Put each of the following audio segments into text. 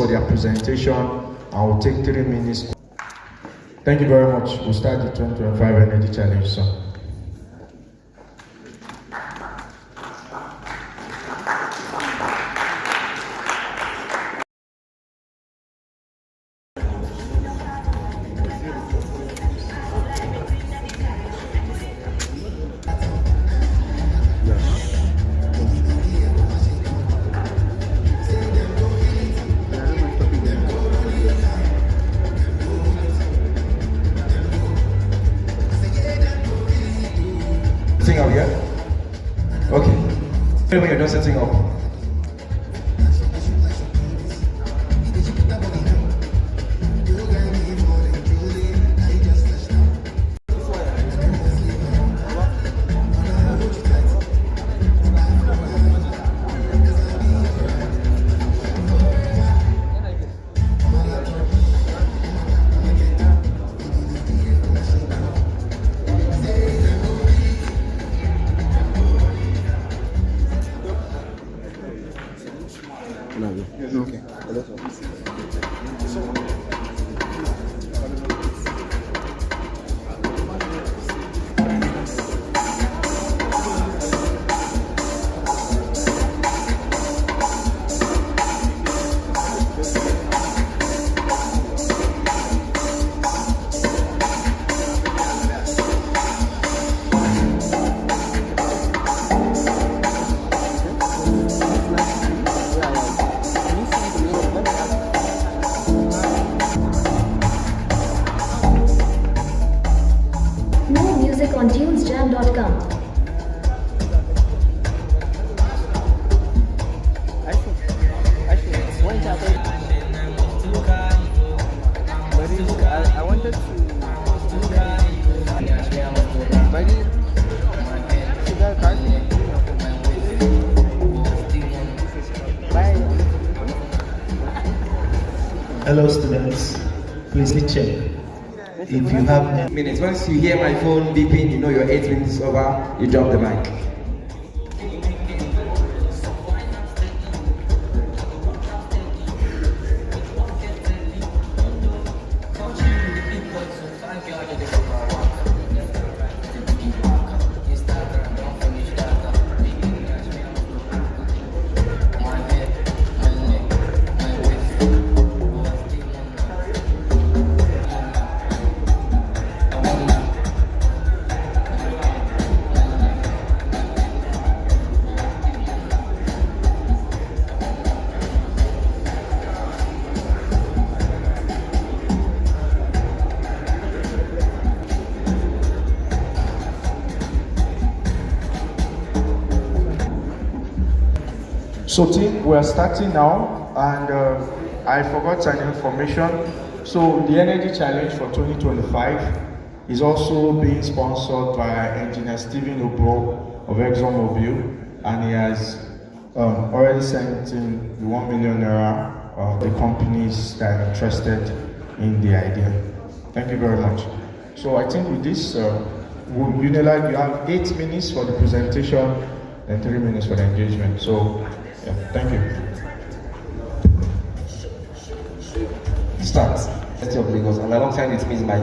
for their presentation and we'll take 3 minutes. Thank you very much. We'll start the 2025 Energy Challenge soon. Sitting up, yeah? Okay. When you're done setting up. Okay. More music on tunesjam.com. I wanted to. Hello students, please check. If you have minutes. Once you hear my phone beeping, you know your 8 minutes is over, you drop the mic. So team, we are starting now, and I forgot an information. So the Energy Challenge for 2025 is also being sponsored by Engineer Stephen Obo of ExxonMobil, and he has already sent in the 1 million naira of the companies that are interested in the idea. Thank you very much. So I think with this, you have 8 minutes for the presentation and 3 minutes for the engagement. So. Yeah, thank you. Start. University of Lagos, and alongside it is my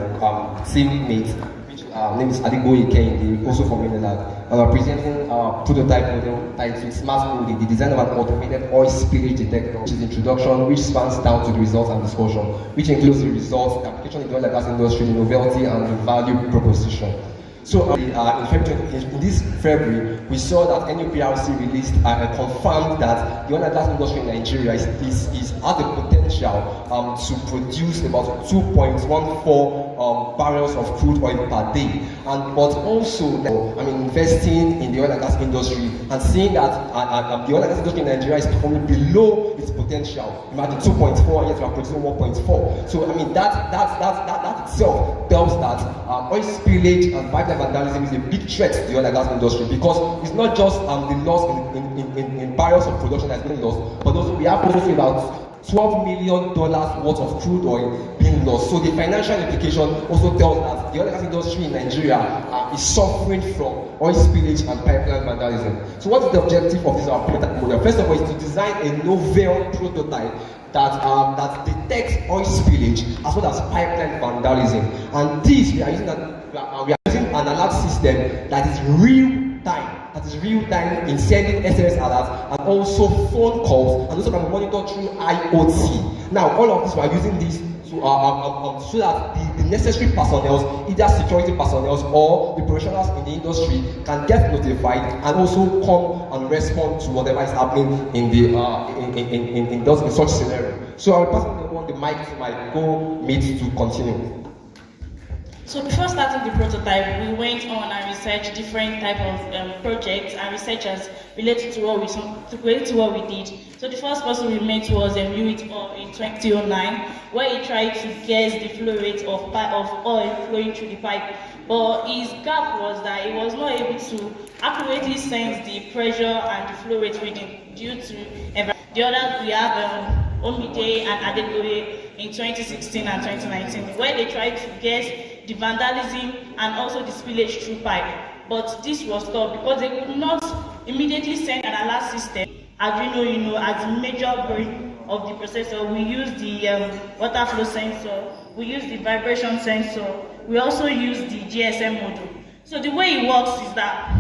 teammate, which name is Adigboye Kehinde, also from Unilag. And we're presenting prototype model titled Smart Coding, the design of an automated oil spillage detector, which is introduction, which spans down to the results and discussion, which includes the results, the application in the oil and gas industry, the novelty, and the value proposition. So in this February, we saw that NUPRC released and confirmed that the oil and gas industry in Nigeria has the potential to produce about 2.14 barrels of crude oil per day, but also investing in the oil and gas industry and seeing that the oil and gas industry in Nigeria is performing below its potential. Imagine 2.4 and yet we are producing 1.4. So that itself tells that oil spillage and pipeline vandalism is a big threat to the oil and gas industry, because it's not just the loss in barrels of production that's being lost, but also we have also about $12 million worth of crude oil being lost. So the financial implication also tells that the oil and gas industry in Nigeria is suffering from oil spillage and pipeline vandalism. So what is the objective of this prototype model? First of all, is to design a novel prototype that detect oil spillage as well as pipeline vandalism. And this we are using an alert system that is real time. That is real time in sending SMS alerts and also phone calls, and also can be monitored through IoT. Now, all of this we are using this so that the necessary personnel, either security personnel or the professionals in the industry, can get notified and also come and respond to whatever is happening in the in such scenario. So I will pass on the mic to my co-mate to continue. So before starting the prototype, we went on and researched different type of projects and researchers related to what we did. So the first person we met was Hewitt in 2009, where he tried to guess the flow rate of oil flowing through the pipe. But his gap was that he was not able to accurately sense the pressure and the flow rate reading due to the others. We have Omide and Adegoye in 2016 and 2019, where they tried to guess the vandalism and also the spillage through pipe. But this was stopped because they could not immediately send an alert system. Arduino, as the major brain of the processor, we use the water flow sensor, we use the vibration sensor, we also use the GSM module. So the way it works is that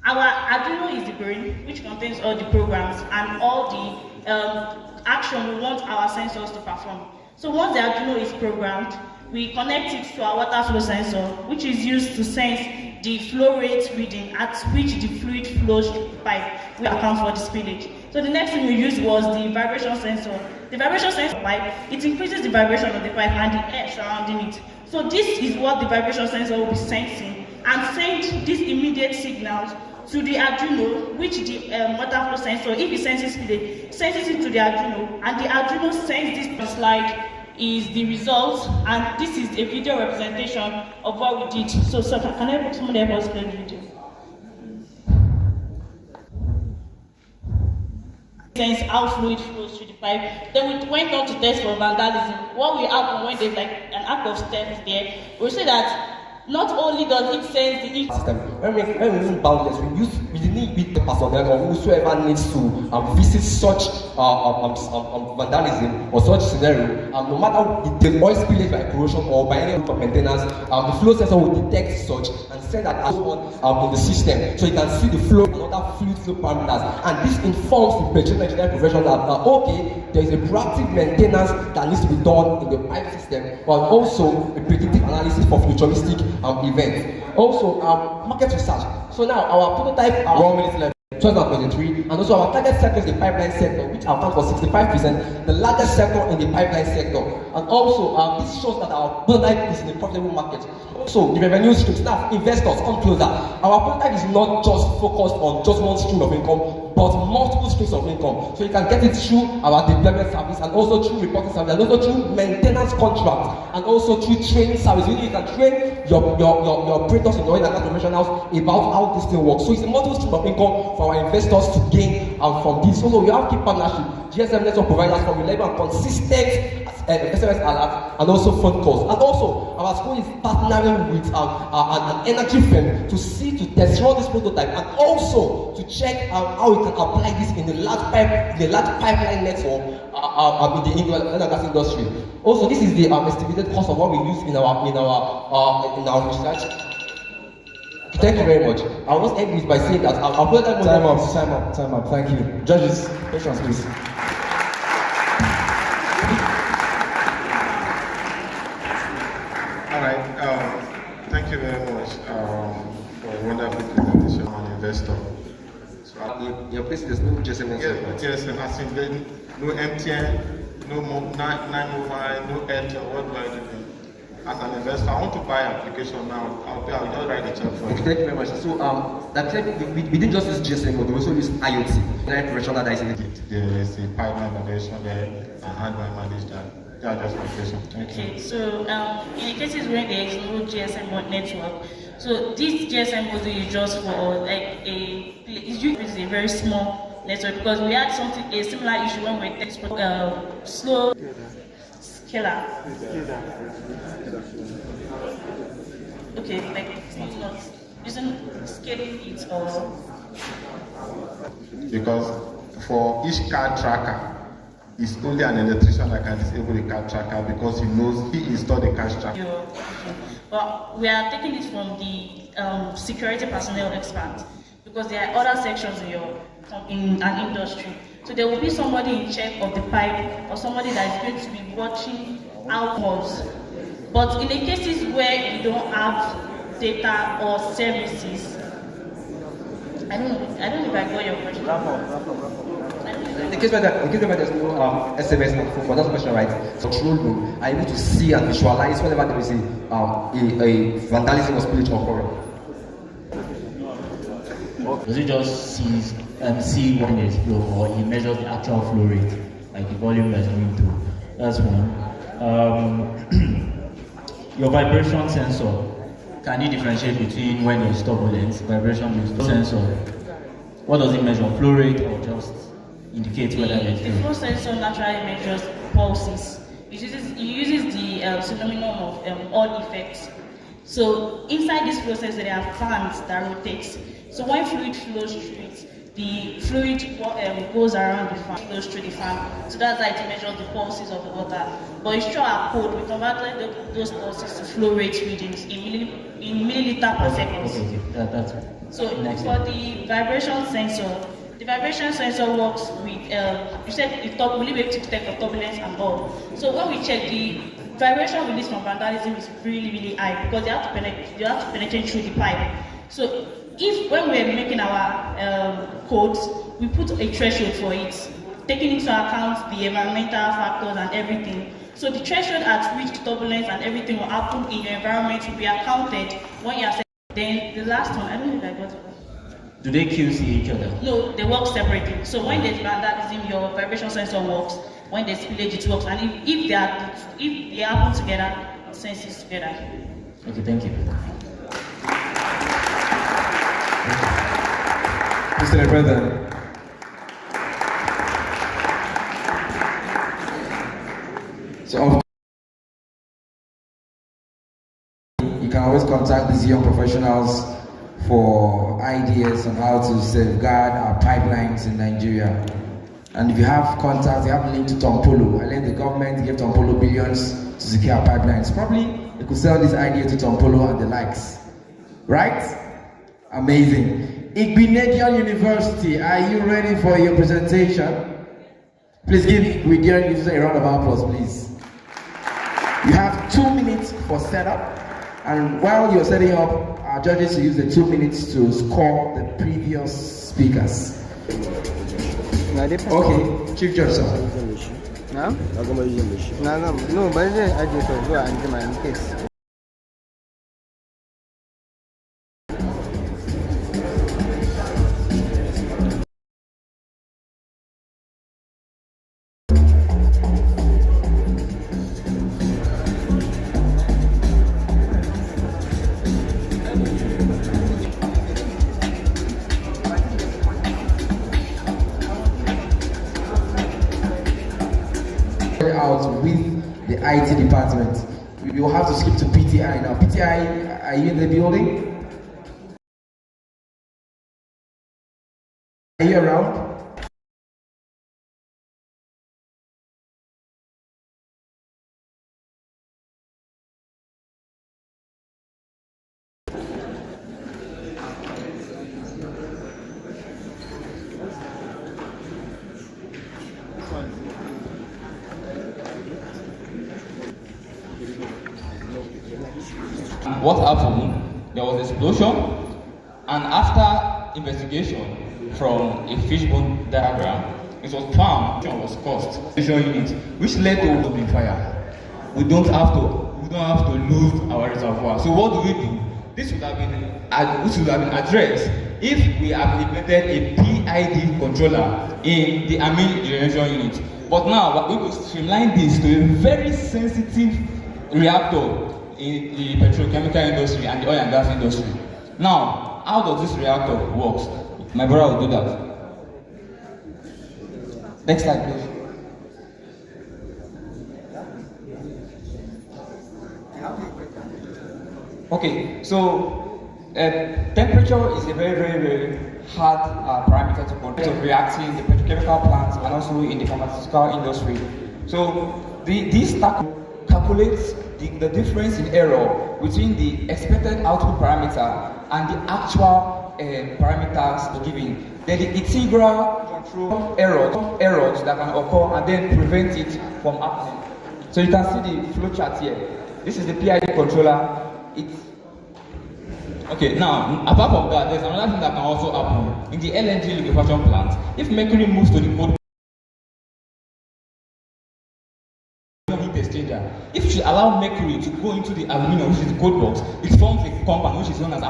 our Arduino is the brain, which contains all the programs and all the action we want our sensors to perform. So once the Arduino is programmed, we connect it to our water flow sensor, which is used to sense the flow rate reading at which the fluid flows through the pipe, which accounts for the spillage. So the next thing we used was the vibration sensor. The vibration sensor pipe, it increases the vibration of the pipe and the air surrounding it. So this is what the vibration sensor will be sensing and send these immediate signals to the Arduino, which the water flow sensor, if it senses spillage, senses it to the Arduino, and the Arduino sends this slide is the result, and this is a video representation of what we did. So can I put someone else play the video? Sense how fluid flows through the pipe. Then we went on to test for vandalism. What will happen when there's like an act of theft there? We'll say that not only does it sense the system, when we use boundless, we need with the personnel or whosoever needs to visit such vandalism or such scenario. No matter the oil spillage by corrosion or by any of maintenance, the flow sensor will detect such and send that out in the system, so you can see the flow and other fluid flow parameters. And this informs the petroleum engineering profession that okay, there is a proactive maintenance that needs to be done in the pipe system, but also a predictive analysis for futuristic events. Also, market research. So now our prototype 1 minute left. 2023, and also our target sector is the pipeline sector, which accounts for 65%, the largest sector in the pipeline sector. And also, this shows that our prototype is in a profitable market. Also, the revenue streams. Now, investors, come closer. Our prototype is not just focused on just one stream of income, but multiple streams of income. So you can get it through our deployment service, and also through reporting service, and also through maintenance contracts, and also through training service. You can train your operators in the oil and gas professionals about how this thing works. So it's a multiple stream of income for our investors to gain from this. Also, we have key partnership. GSM network providers for reliable and consistent SMS alerts and also phone calls. And also, our school is partnering with an energy firm to test run this prototype, and also to check how we can apply this in the large pipeline network in the oil and gas industry. Also, this is the estimated cost of what we use in our research. Thank you very much. I will just end this by saying that our prototype. Time up. Thank you. Judges, questions, please. All right. Thank you very much for a wonderful presentation on investor. So, your place there's no GSM. Yes, and I think no MTN, no 9 mobile, no Airtel. What do I do? As an investor, I want to buy an application now. I'll just write the check for you. Thank you very much. So, we didn't just use GSM, but we also use IoT. Professional that is in it. There is a pipeline validation there, and how do I manage that? Just my question. Okay, so in the cases where there is no GSM network, so this GSM module is just for like it's a very small network, because we had a similar issue when we tested slow scalar. Okay, like it's not isn't scaling it or Because for each car tracker, it's only an electrician that can disable the car tracker because he knows he installed the car tracker. Well, we are taking it from the security personnel expert because there are other sections in an industry. So there will be somebody in check of the pipe or somebody that is going to be watching outcomes. But in the cases where you don't have data or services, I don't know if I got your question. In the case where there's no SMS on phone, but that's the question, right? So control room are able to see and visualize whenever there is a vandalism or spillage occurring. Does it just see when there's flow, or he measures the actual flow rate, like the volume that's going through? That's one. Your vibration sensor, can you differentiate between when there's turbulence, vibration sensor? What does it measure? Flow rate or just indicate whether there's flow? The flow sensor naturally measures pulses. It uses the phenomenon of Hall effects. So inside this flow sensor there are fans that rotate. So when fluid flows through it, the fluid goes around the fan, flows through the fan. So that's how it measures the pulses of the water. But it's through our code, we converted those pulses to flow rate readings in milliliter per second. Okay, that's So next for the vibration sensor works with, you said will be able to detect the turbulence and all. So when we check, the vibration released from vandalism is really, really high because they have to penetrate through the pipe. So when we're making our codes, we put a threshold for it, taking into account the environmental factors and everything. So the threshold at which turbulence and everything will happen in your environment will be accounted when you are. Then the last one, I don't know if I got it. Do they QC each other? No, they work separately. So when there's vandalism, your vibration sensor works. When there's spillage, it works. And if they happen together, it senses together. Okay, thank you. Mr. President. So you can always contact these young professionals for ideas on how to safeguard our pipelines in Nigeria. And if you have contacts, you have a link to Tompolo. I learned the government gave Tompolo billions to secure our pipelines. Probably they could sell this idea to Tompolo and the likes. Right? Amazing. Igbinedion University, are you ready for your presentation? Please give Igbinedion University a round of applause, please. You have 2 minutes for setup, and while you're setting up, our judges will use the 2 minutes to score the previous speakers. Okay, Chief Judge, sir. No, but I just go and my case. Out with the IT department. We will have to skip to PTI now. PTI, are you in the building? Are you around? What happened? There was an explosion, and after investigation from a fishbone diagram, it was found it was caused unit, which led to open fire. We don't have to lose our reservoir. So what do? This would have been addressed if we have implemented a PID controller in the amine generation unit. But now we will streamline this to a very sensitive reactor in the petrochemical industry and the oil and gas industry. Now, how does this reactor work? My brother will do that. Next slide, please. Okay, so temperature is a very, very, very hard parameter to control to reacting in the petrochemical plants and also in the pharmaceutical industry. So this calculates the difference in error between the expected output parameter and the actual parameters given. Then the integral control errors that can occur and then prevent it from happening. So you can see the flow chart here. This is the PID controller. Okay, now, apart from that, there's another thing that can also happen. In the LNG liquefaction plant, if mercury moves to the cold heat exchanger, if you allow mercury to go into the aluminum, which is the cold box, it forms a compound which is known as.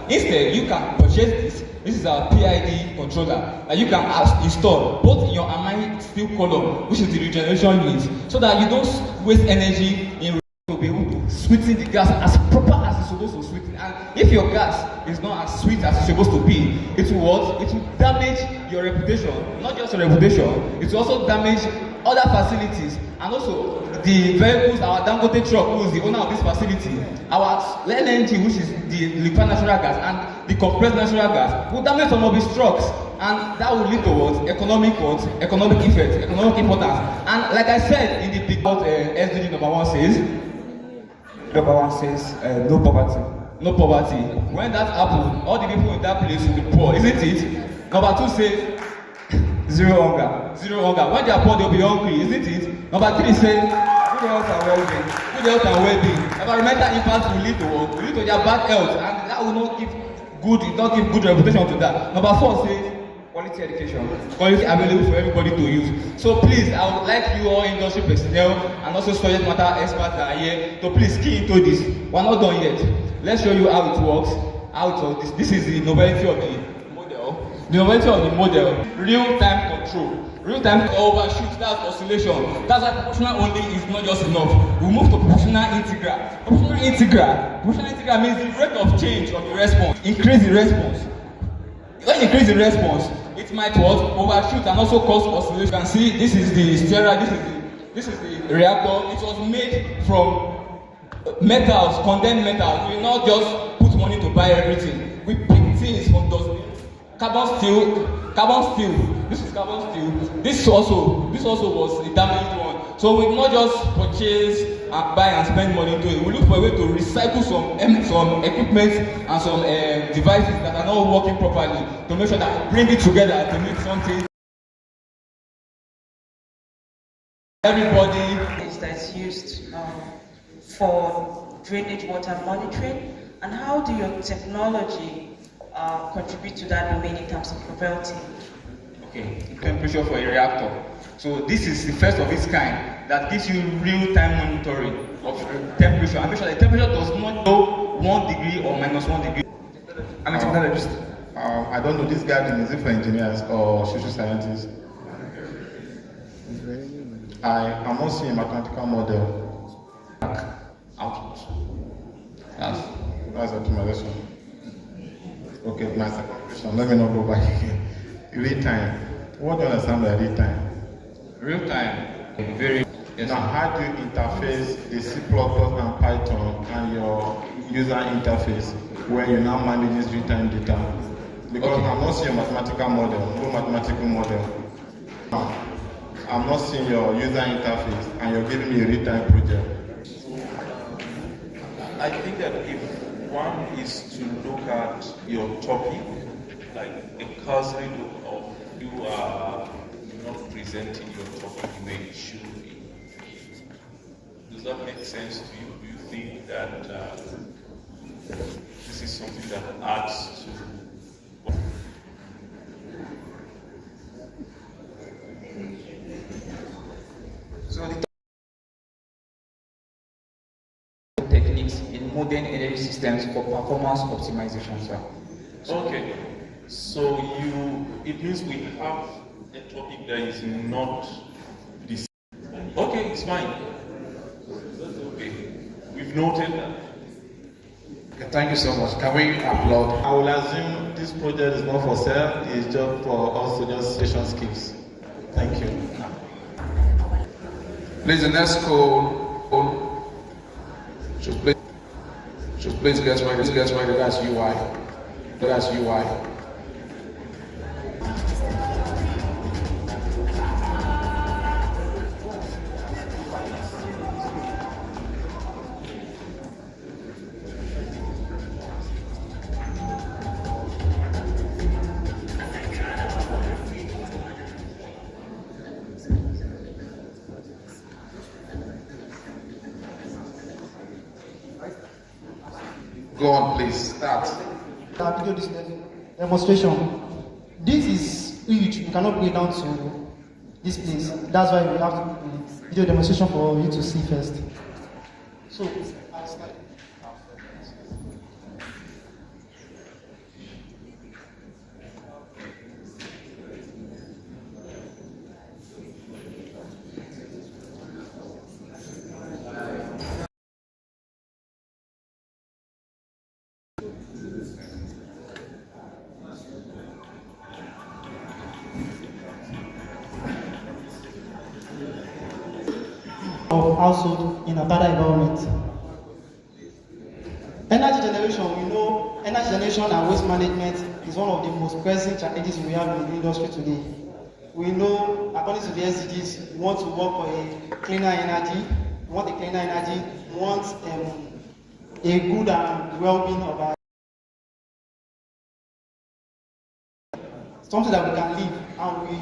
Instead, you can purchase this. This is our PID controller that you can install both in your amine steel column, which is the regeneration unit, so that you don't waste energy in to be able to sweeten the gas as proper as it's supposed to sweeten. And if your gas is not as sweet as it's supposed to be, it will what? It will damage your reputation. Not just your reputation, it will also damage other facilities. And also the vehicles, our Dangote truck, who is the owner of this facility, our LNG, which is the liquefied natural gas, and the compressed natural gas, will damage some of his trucks. And that will lead to what? Economic effects, economic importance. And like I said in the big SDG number 1 says, no poverty. No poverty. When that happens, all the people in that place will be poor, isn't it? Number 2 says zero hunger. Zero hunger. When they are poor, they'll be hungry, isn't it? Number 3 says good health and well-being. Good health and well-being. Environmental impact will lead to what? Will lead to their bad health, and that will not give good reputation to that. Number 4 says quality education. Quality available for everybody to use. So please, I would like you all industry personnel and also subject matter experts that are here to please key into this. We're not done yet. Let's show you how it works. This is the novelty of the model. The novelty of the model, real-time control. Real-time overshoot, that's oscillation. That's why proportional only is not just enough. We move to proportional integral. Proportional integral means the rate of change of the response. Increase the response. When you increase the response, it might overshoot and also cause oscillation. You can see this is the sterile, this is the reactor. It was made from metals, condensed metals. We will not just put money to buy everything. We pick things from those carbon steel. This is carbon steel. This also was a damaged one. So we not just purchase and buy and spend money into it. We look for a way to recycle some equipment and some devices that are not working properly to make sure that we bring it together to make something. Everybody is that's used for drainage water monitoring, and how do your technology contribute to that domain in terms of novelty? Okay, temperature for a reactor. So this is the first of its kind that gives you real-time monitoring of temperature and make sure the temperature does not go 1 degree or -1 degree. I'm a technologist. I don't know, this garden, is it for engineers or social scientists? I'm also a mathematical model. Output. That's optimization. Okay, my second question. Let me not go back again. Real time. What do you understand by real time? Real time. Very. Yes, now, how do you interface the C++ and Python and your user interface when you now manage this real time data? Because I'm not seeing a mathematical model, no mathematical model. I'm not seeing your user interface and you're giving me a real time project. I think that if one is to look at your topic, like a cursory look of you are not presenting your topic the way it should be. Does that make sense to you? Do you think that this is something that adds to so the techniques in modern energy systems for performance optimization, sir. Okay, so it means we have a topic that is not this. Okay, it's fine. Okay, we've noted that. Okay, thank you so much. Can we applaud? I will assume this project is not for sale, it's just for us to just session skills. Thank you. Please, the next call. Just please get ready. That's UI. That's UI. Go on, please. Start. Video demonstration. This is huge. You cannot bring it down to this place. That's why we have to video demonstration for you to see first. So, I'll start. Of household in a better environment. Energy generation, we know energy generation and waste management is one of the most pressing challenges we have in the industry today. We know, according to the SDGs, we want to work for a cleaner energy, we want a cleaner energy, we want a good and well-being of our something that we can live, and we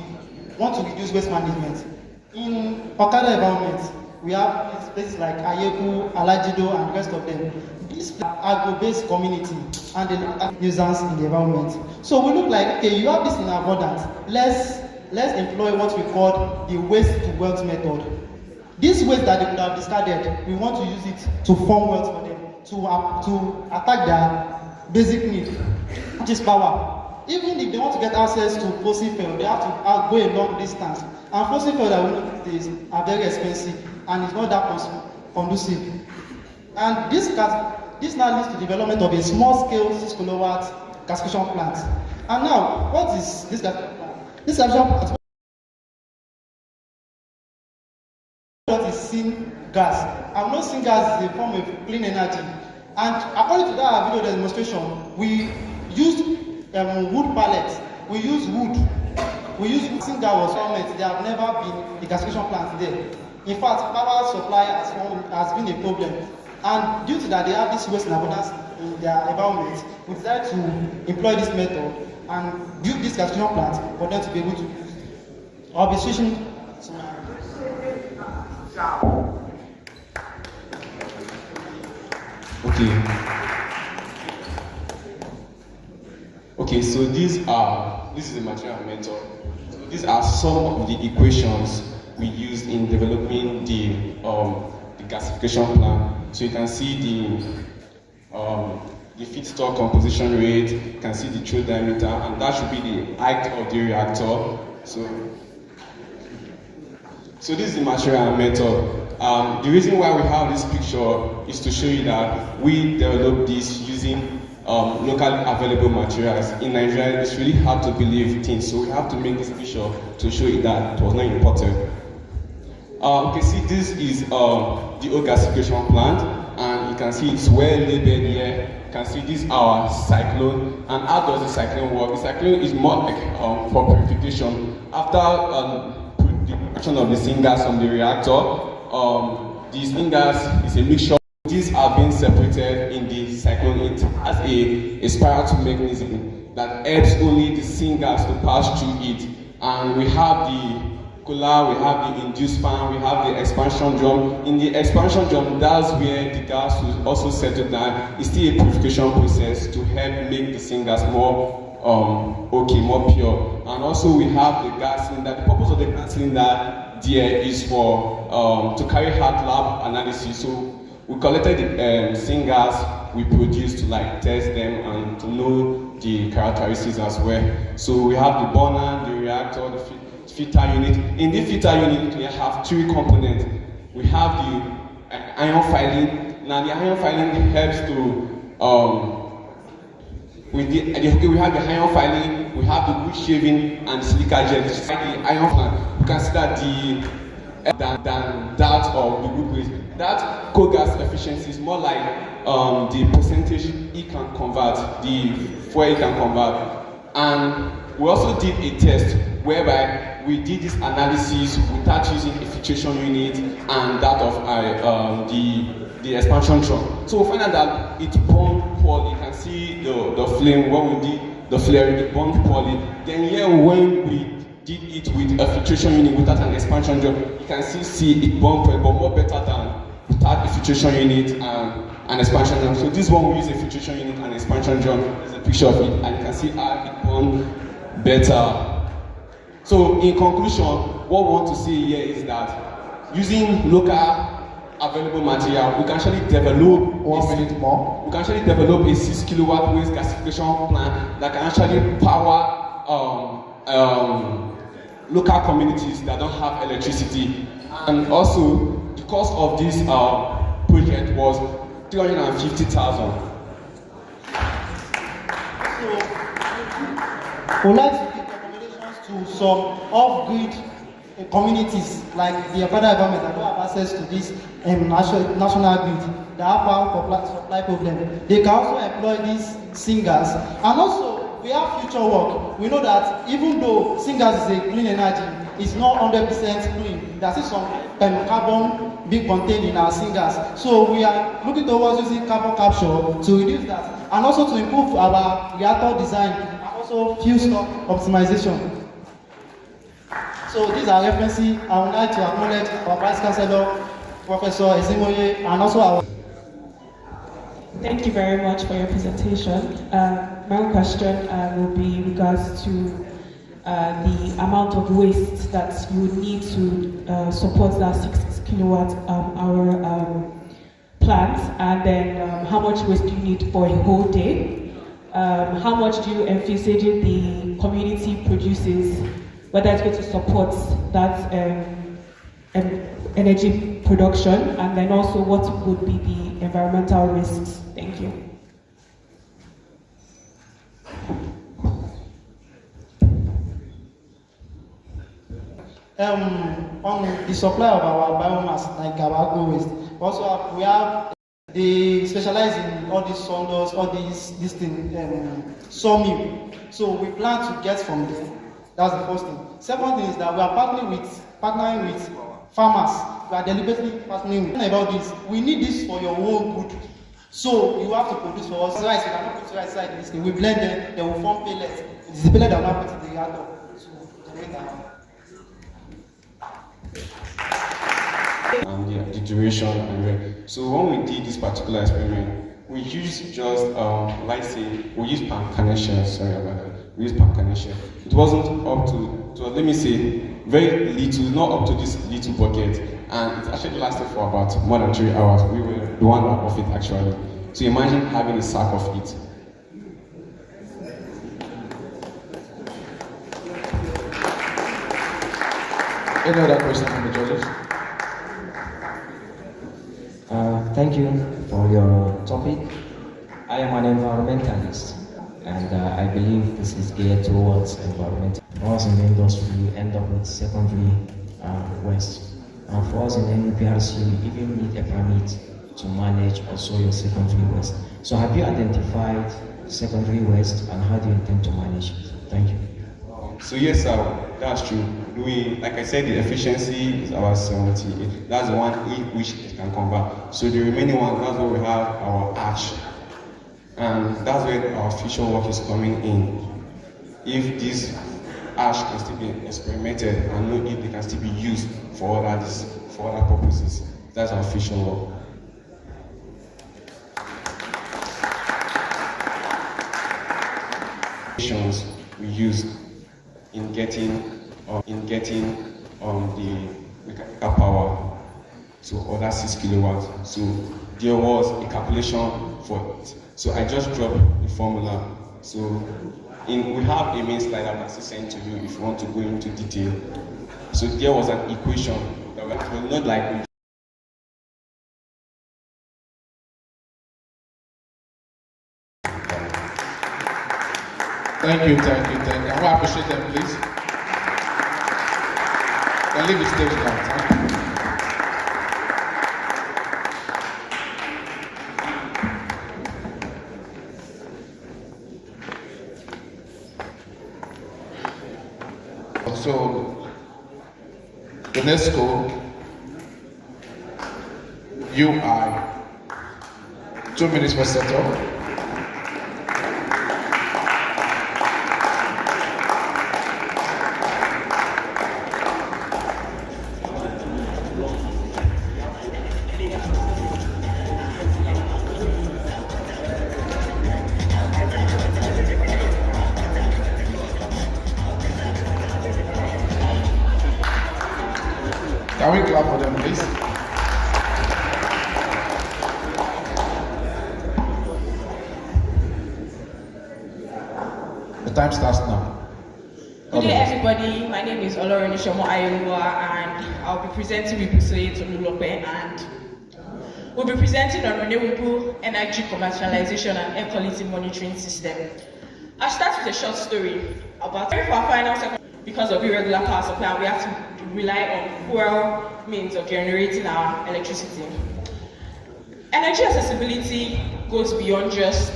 want to reduce waste management. In Okada environment, we have places like Ayeku, Alajido, and the rest of them. This agro-based community and the nuisance in the environment. So we look like, okay, you have this in abundance. Let's employ what we call the waste to wealth method. This waste that they could have discarded, we want to use it to form wealth for them, to attack their basic need, which is power. Even if they want to get access to fossil fuel, they have to go a long distance. And fossil fuel that we know these days are very expensive and it's not that conducive. And this now leads to the development of a small-scale 6 kilowatt gasification plant. And now, what is this gasification plant? This gasification plant, what is syngas? I'm not syngas is a form of clean energy. And according to that video demonstration, we used wood pallets. We use wood. We use syngas was formed. There have never been a gasification plant there. In fact, power supply has been a problem. And due to that, they have this waste in abundance in their environment. We decided to employ this method and build this gasification plant for them to be able to use. I'll be switching to my Okay, so this is the material method. So these are some of the equations we used in developing the gasification plant. So you can see the feedstock composition rate, you can see the throw diameter, and that should be the height of the reactor. So this is the material method. The reason why we have this picture is to show you that we developed this using locally available materials. In Nigeria, it's really hard to believe things, so we have to make this picture to show you that it was not imported. Okay, see, this is the old gasification plant, and you can see it's well labeled here. You can see this is our cyclone, and how does the cyclone work? The cyclone is more like for purification. After the production of the syngas from the reactor, the syngas is a mixture. These are being separated in the cyclone. It has a spiral mechanism that helps only the syngas to pass through it. And we have the cooler, we have the induced fan, we have the expansion drum. In the expansion drum, that's where the gas will also settle down. It's still a purification process to help make the syngas more more pure. And also we have the gas cylinder. The purpose of the gas cylinder there is for to carry hard lab analysis. So we collected the syngas we produced to test them and to know the characteristics as well. So we have the burner, the reactor, the filter unit. In the filter unit, we have 3 components. We have the ion filing. Now the ion filing helps to we have the ion filing, we have the wood shaving and the silica gel. This is the ion filing. You can see that than that of the wood waste. That coal gas efficiency is more like the percentage it can convert, the fuel it can convert. And we also did a test whereby we did this analysis without using a filtration unit and that of the expansion drum. So we find out that it burned poorly. You can see the flame when we did the flaring, it burned poorly. Then here when we did it with a filtration unit without an expansion drum, you can still see it burned poorly, but more better than without add a filtration unit and an expansion drum. So this one we use a filtration unit and expansion drum. There's a picture of it, and you can see how it burns better. So in conclusion, what we want to say here is that using local available material, we can actually develop 1 minute more. We can actually develop a 6 kilowatt waste gasification plant that can actually power local communities that don't have electricity. And also, the cost of this project was 350,000. So, we'd like to give recommendations to some off-grid communities like the Okada environment that don't have access to this national grid, that have power supply problem. They can also employ these singers. And also, we have future work. We know that even though singers is a clean energy, it's not 100% clean. There's still some carbon being contained in our singers. So we are looking towards using carbon capture to reduce that, and also to improve our reactor design, and also fuel stock optimization. So these are references. I would like to acknowledge our Vice Chancellor, Professor Ezimoye, and also our... Thank you very much for your presentation. My own question will be in regards to the amount of waste that you would need to support that 6 kilowatt hour plant, and then how much waste do you need for a whole day? How much do you envisage the community produces, whether it's going to support that energy production, and then also what would be the environmental risks? Thank you. On the supply of our biomass, like our agro waste, also we have, they specialize in all these sawdust, all these sawmill. So we plan to get from them. That's the first thing. Second thing is that we are partnering with farmers. We are deliberately partnering with about this. We need this for your own good. So you have to produce for us rice. We cannot put rice inside this thing. We blend them, they will form pellets. It is the pellet that will not put in the reactor. So generate that. And the duration and rate. So when we did this particular experiment, we used just let's say we used palm carnation. Sorry about that. We used palm carnation. It wasn't up to let me say very little, not up to this little bucket, and it actually lasted for about more than 3 hours. We were the one of it actually. So imagine having a sack of it. Any other questions from the judges? Thank you for your topic. I am an environmentalist, and I believe this is geared towards environmental. For us in the industry, we end up with secondary waste. And for us in the NPRC, we even need a permit to manage also your secondary waste. So have you identified secondary waste, and how do you intend to manage it? Thank you. So yes, sir, that's true. Like I said, the efficiency is about 70. That's the one which it can convert. So the remaining one, that's where we have our ash. And that's where our future work is coming in. If this ash can still be experimented and know if they can still be used for other purposes, that's our future work. We used in getting the mechanical power to other 6 kilowatts. So there was a calculation for it. So I just dropped the formula. So we have a main slide that I can send to you if you want to go into detail. So there was an equation that was not like Thank you. I will appreciate them, please. Can leave the stage now. Thank you. So, UNESCO, UI, 2 minutes for setup. Can we clap for them, please? The time starts now. Good day, everybody. My name is Olorunishomo Ayolua, and I'll be presenting with Busoye Tolulope, and we'll be presenting on renewable energy commercialization and air quality monitoring system. I'll start with a short story about for our final second. Because of irregular power supply, we have to rely on fuel means of generating our electricity. Energy accessibility goes beyond just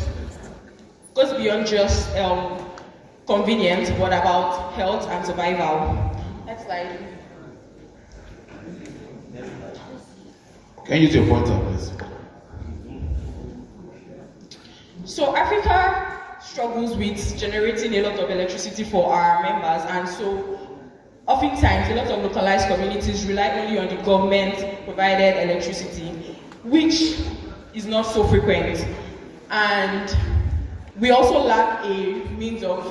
convenience, but about health and survival. Next slide. Can you use your pointer, please? So Africa struggles with generating a lot of electricity for our members, and so oftentimes a lot of localized communities rely only on the government provided electricity, which is not so frequent. And we also lack a means of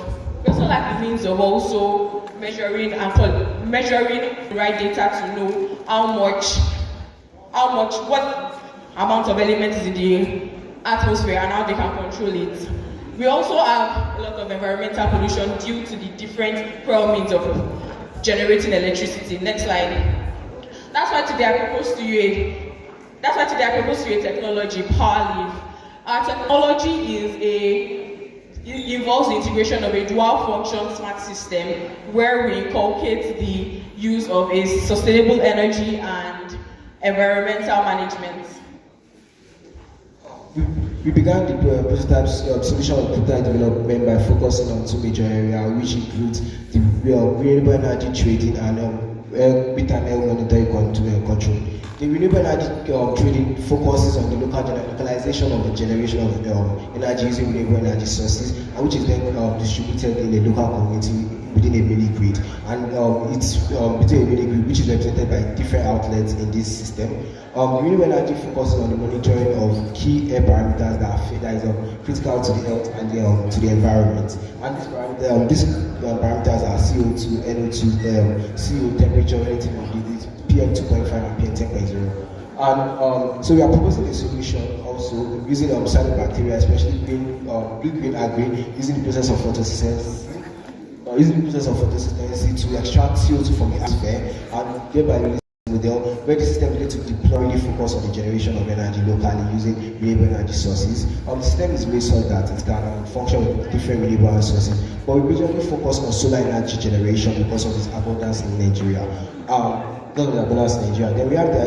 also measuring the right data to know what amount of elements is in the atmosphere and how they can control it. We also have a lot of environmental pollution due to the different means of generating electricity. Next slide. That's why today I propose to you a technology, PowerLive. Our technology involves the integration of a dual-function smart system where we inculcate the use of a sustainable energy and environmental management. We began the prototype solution of prototype development by focusing on two major areas, which includes the renewable energy trading and mid-term air monitoring control. The renewable energy trading focuses on the localization of the generation of energy using renewable energy sources, which is then distributed in a local community within a mini grid. And it's between a mini grid, which is represented by different outlets in this system. Renewable energy focuses on the monitoring of key air parameters that is critical to the health and to the environment. And these parameters are CO2, NO2, CO temperature, relative humidity, PM 2.5 and PM 10.0. And so we are proposing a solution also using cyanobacteria, especially blue-green agri, using the process of photosynthesis. To extract CO2 from the atmosphere and thereby release a model where the system is going to deploy focus on the generation of energy locally using renewable energy sources. The system is made so that it can function with different renewable sources, but we usually focus on solar energy generation because of its abundance in Nigeria. Then we have the